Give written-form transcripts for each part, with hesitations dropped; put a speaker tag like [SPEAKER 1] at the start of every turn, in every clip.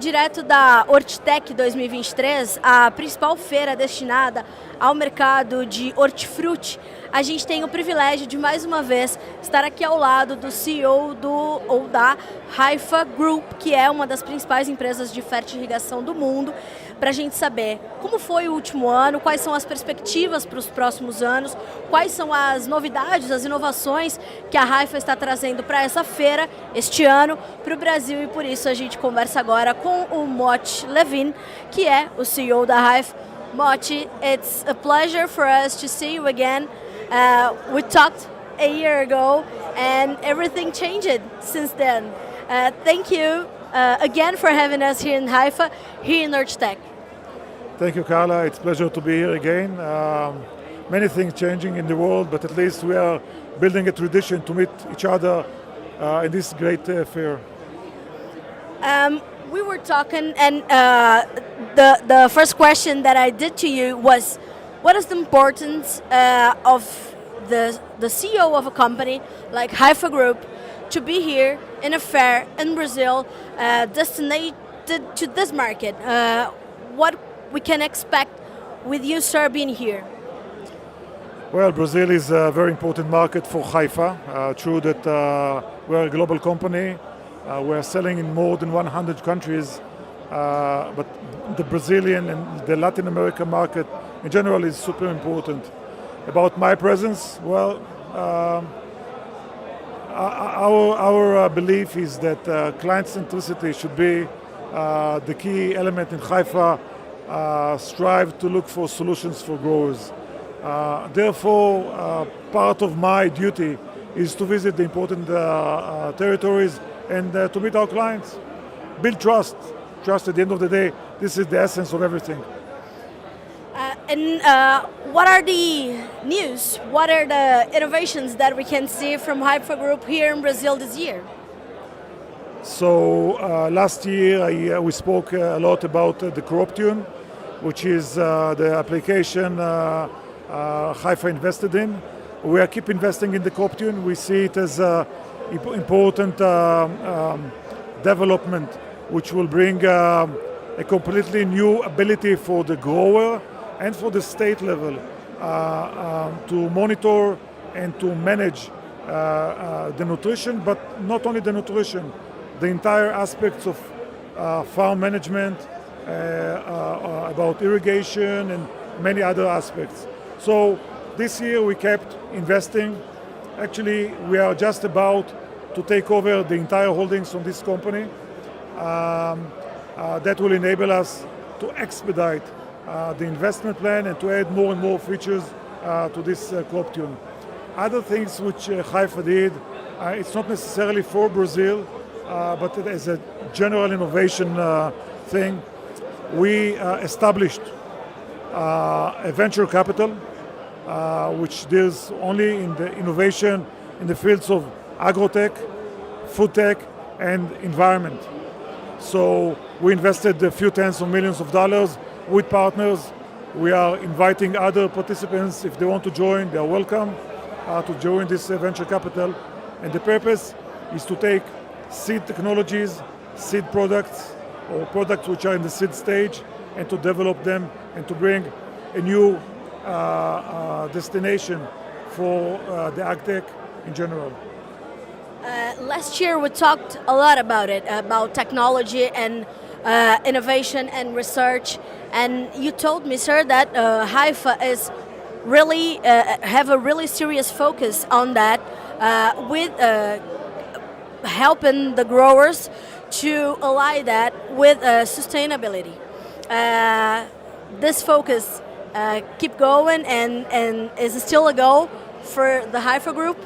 [SPEAKER 1] direto da Hortitec 2023, a principal feira destinada ao mercado de hortifruti. A gente tem o privilégio de, mais uma vez, estar aqui ao lado do CEO da Haifa Group, que é uma das principais empresas de fertirrigação do mundo, para a gente saber como foi o último ano, quais são as perspectivas para os próximos anos, quais são as novidades, as inovações que a Haifa está trazendo para essa feira este ano para o Brasil, e por isso a gente conversa agora com o Moti Levin, que é o CEO da Haifa. Moti, it's a pleasure for us to see you again. We talked a year ago and everything changed since then. Thank you again for having us here in Haifa, here in Hortitec.
[SPEAKER 2] Thank you, Carla. It's a pleasure to be here again. Many things changing in the world, but at least we are building a tradition to meet each other in this great fair.
[SPEAKER 1] We were talking, and the first question that I did to you was, what is the importance of the CEO of a company like Haifa Group to be here in a fair in Brazil, destined to this market? What we can expect with you, sir, being here?
[SPEAKER 2] Well, Brazil is a very important market for Haifa. True that we're a global company. We're selling in more than 100 countries, but the Brazilian and the Latin American market in general is super important. About my presence, well, our belief is that client centricity should be the key element in Haifa. Strive to look for solutions for growers. Therefore, part of my duty is to visit the important territories and to meet our clients. Build trust. Trust at the end of the day, this is the essence of everything.
[SPEAKER 1] What are the news? What are the innovations that we can see from Haifa Group here in Brazil this year?
[SPEAKER 2] So last year we spoke a lot about the CropTune, which is the application Haifa invested in. We are keep investing in the CropTune. We see it as an important development which will bring a completely new ability for the grower and for the state level to monitor and to manage the nutrition, but not only the nutrition, the entire aspects of farm management, about irrigation and many other aspects. So this year we kept investing. Actually, we are just about to take over the entire holdings from this company. That will enable us to expedite the investment plan and to add more and more features to this CropTune. Other things which Haifa did, it's not necessarily for Brazil, but as a general innovation thing, we established a venture capital which deals only in the innovation in the fields of agrotech, food tech, and environment. So we invested a few tens of millions of dollars with partners. We are inviting other participants, if they want to join, they are welcome to join this venture capital. And the purpose is to take seed technologies, seed products, or products which are in the seed stage, and to develop them and to bring a new destination for the agtech in general.
[SPEAKER 1] Last year we talked a lot about it, about technology and innovation and research, and you told me, sir, that Haifa is really have a really serious focus on that, with helping the growers to ally that with sustainability. This focus keep going and is still a goal for the Haifa Group?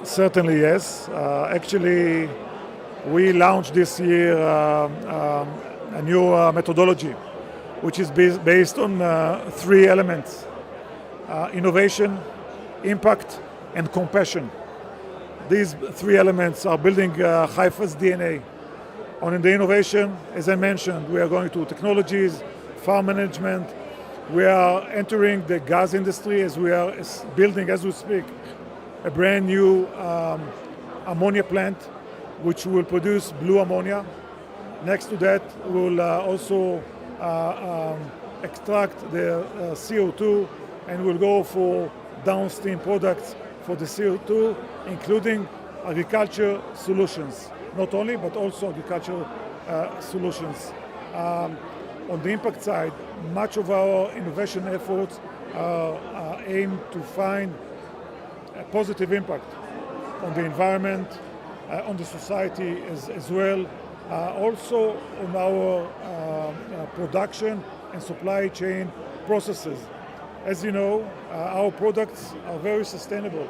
[SPEAKER 2] Certainly, yes. Actually, we launched this year a new methodology, which is based on three elements: innovation, impact, and compassion. These three elements are building Haifa's DNA. On the innovation, as I mentioned, we are going to technologies, farm management. We are entering the gas industry as we are building, as we speak, a brand new ammonia plant which will produce blue ammonia. Next to that, we'll also extract the CO2 and we'll go for downstream products for the CO2, including agriculture solutions. Not only, but also agriculture solutions. On the impact side, much of our innovation efforts aim to find a positive impact on the environment, on the society as well, also on our production and supply chain processes. As you know, our products are very sustainable.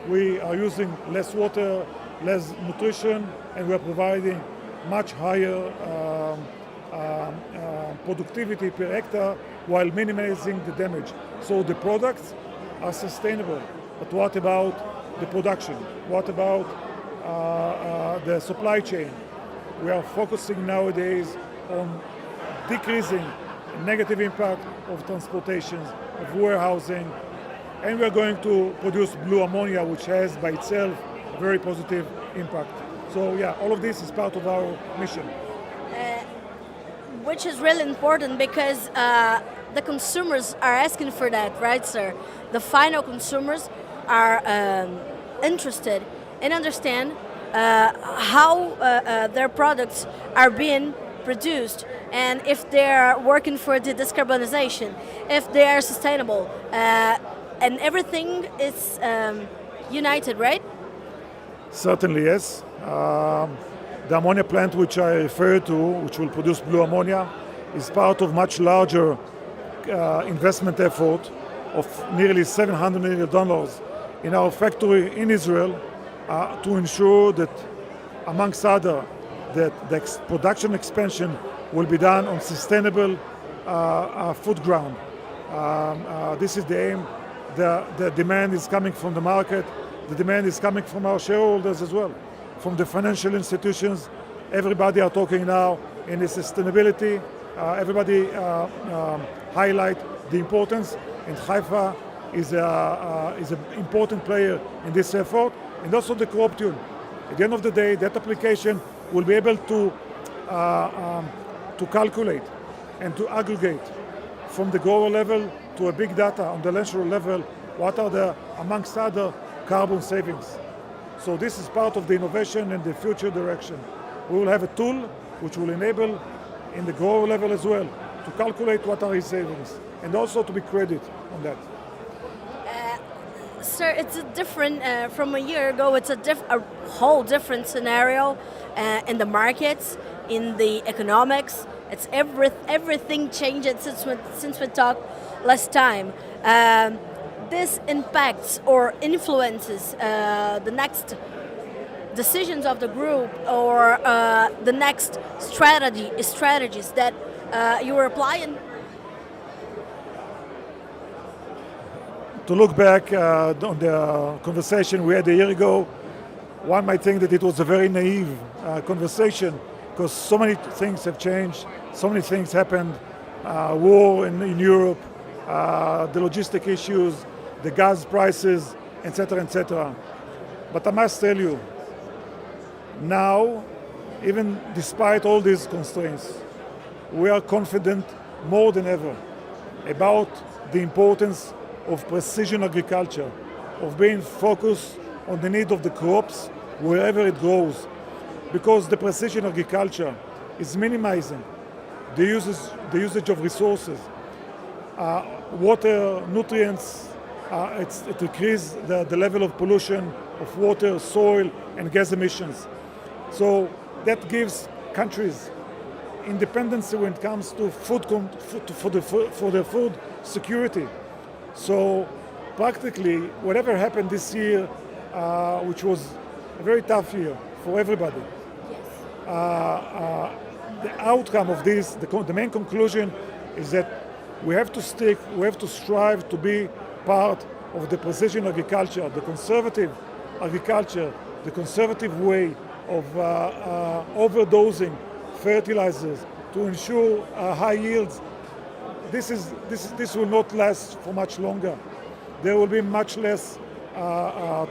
[SPEAKER 2] We are using less water, less nutrition, and we are providing much higher productivity per hectare while minimizing the damage. So the products are sustainable. But what about the production? What about the supply chain? We are focusing nowadays on decreasing negative impact of transportation, of warehousing, and we are going to produce blue ammonia, which has by itself a very positive impact. So yeah, all of this is part of our mission.
[SPEAKER 1] Which is really important because the consumers are asking for that, right, sir? The final consumers are interested and understand how their products are being produced, and if they're working for the decarbonization, if they are sustainable, and everything is united, right?
[SPEAKER 2] Certainly, yes. The ammonia plant which I referred to, which will produce blue ammonia, is part of much larger investment effort of nearly $700 million in our factory in Israel to ensure that, amongst other, that the production expansion will be done on sustainable food ground. This is the aim. The demand is coming from the market. The demand is coming from our shareholders as well, from the financial institutions. Everybody are talking now in the sustainability. Everybody highlight the importance, and Haifa is an important player in this effort, and also the crop tune. At the end of the day, that application will be able to calculate and to aggregate from the grower level to a big data on the national level what are the, amongst other, carbon savings. So this is part of the innovation and the future direction. We will have a tool which will enable in the grower level as well to calculate what are his savings and also to be credited on that.
[SPEAKER 1] Sir, it's a different, from a year ago, it's a whole different scenario in the markets, in the economics. It's everything changed since we talked last time. This impacts or influences the next decisions of the group or the next strategies that you are applying?
[SPEAKER 2] To look back on the conversation we had a year ago, one might think that it was a very naive conversation because so many things have changed, so many things happened, war in Europe, the logistic issues, the gas prices, etc., etc. But I must tell you, now, even despite all these constraints, we are confident more than ever about the importance of precision agriculture, of being focused on the need of the crops wherever it grows, because the precision agriculture is minimizing the usage of resources, water, nutrients. It decreases the level of pollution of water, soil, and gas emissions. So that gives countries independence when it comes to for their food security. So practically, whatever happened this year, which was a very tough year for everybody, the outcome of this, the main conclusion is that we have to strive to be part of the precision agriculture, the conservative agriculture, the conservative way of overdosing fertilizers to ensure high yields. This will not last for much longer. There will be much less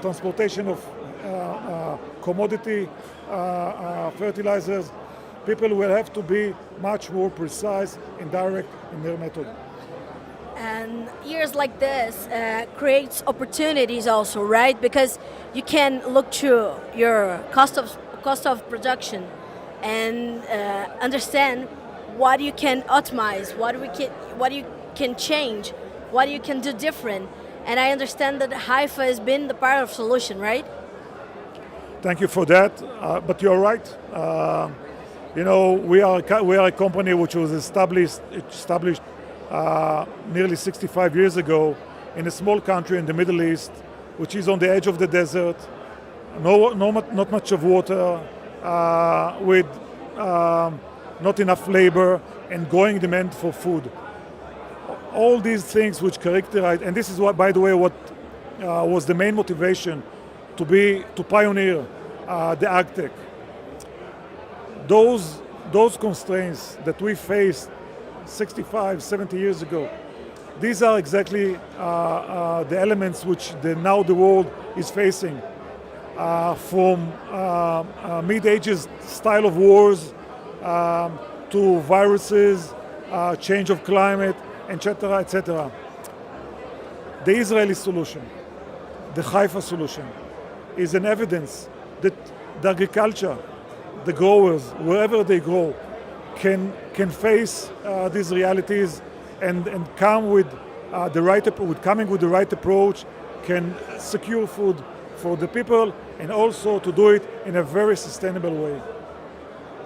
[SPEAKER 2] transportation of commodity fertilizers. people will have to be much more precise and direct in their method.
[SPEAKER 1] And years like this creates opportunities also, right? Because you can look to your cost of production and understand what you can optimize, what you can change, what you can do different. And I understand that Haifa has been the part of solution, right?
[SPEAKER 2] Thank you for that. But you're right. We are a company which was established nearly 65 years ago in a small country in the Middle East, which is on the edge of the desert, not much of water, with not enough labor and growing demand for food. All these things which characterize, and this is what, by the way, what was the main motivation to pioneer the AgTech. Those constraints that we faced 65, 70 years ago, these are exactly the elements which now the world is facing, from mid-ages style of wars to viruses, change of climate, etc., etc. The Israeli solution, the Haifa solution, is an evidence that the agriculture, the growers, wherever they grow, can face these realities and come with the right approach, can secure food for the people and also to do it in a very sustainable way.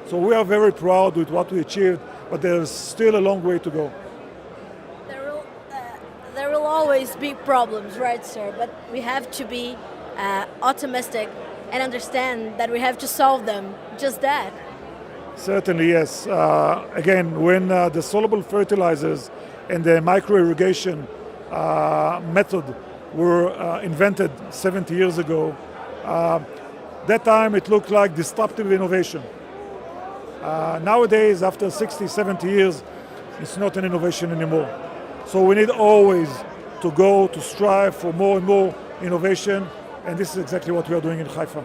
[SPEAKER 2] So we are very proud with what we achieved, but there's still a long way to go.
[SPEAKER 1] There will always be problems, right, sir? But we have to be optimistic and understand that we have to solve them. Just that.
[SPEAKER 2] Certainly, yes. Again, when the soluble fertilizers and the micro-irrigation method were invented 70 years ago, that time it looked like disruptive innovation. Nowadays, after 60, 70 years, it's not an innovation anymore. So we need always to strive for more and more innovation, and this is exactly what we are doing in Haifa.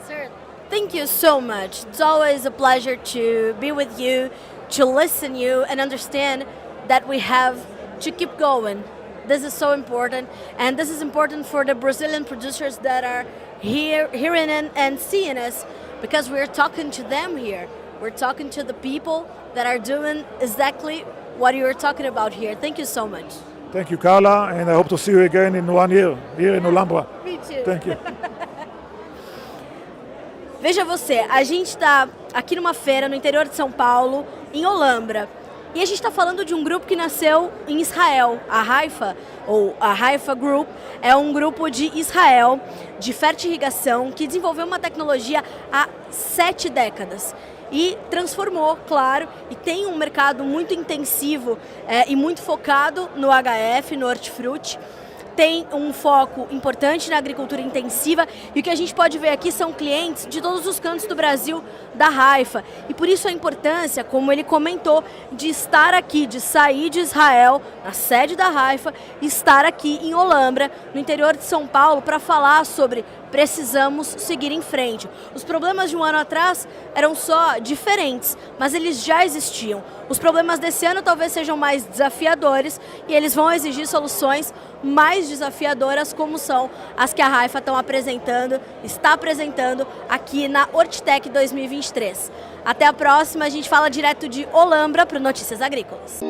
[SPEAKER 1] Sir, thank you so much. It's always a pleasure to be with you, to listen to you, and understand that we have to keep going. This is so important, and this is important for the Brazilian producers that are hearing and seeing us, because we're talking to them here. We're talking to the people that are doing exactly what you're talking about here. Thank you so much.
[SPEAKER 2] Thank you, Carla, and I hope to see you again in 1 year, here in Olambra.
[SPEAKER 1] Me too.
[SPEAKER 2] Thank you.
[SPEAKER 1] Veja você, a gente está aqui numa feira no interior de São Paulo, em Olambra. E a gente está falando de um grupo que nasceu em Israel. A Haifa, ou a Haifa Group, é um grupo de Israel, de fertirrigação, que desenvolveu uma tecnologia há 7 décadas. E transformou, claro, e tem um mercado muito intensivo e muito focado no HF, no hortifruti. Tem um foco importante na agricultura intensiva, e o que a gente pode ver aqui são clientes de todos os cantos do Brasil da Haifa. E por isso a importância, como ele comentou, de estar aqui, de sair de Israel, na sede da Haifa, e estar aqui em Olambra, no interior de São Paulo, para falar sobre precisamos seguir em frente. Os problemas de um ano atrás eram só diferentes, mas eles já existiam. Os problemas desse ano talvez sejam mais desafiadores e eles vão exigir soluções mais desafiadoras, como são as que a Haifa está apresentando aqui na Hortitec 2023. Até a próxima, a gente fala direto de Olambra para o Notícias Agrícolas.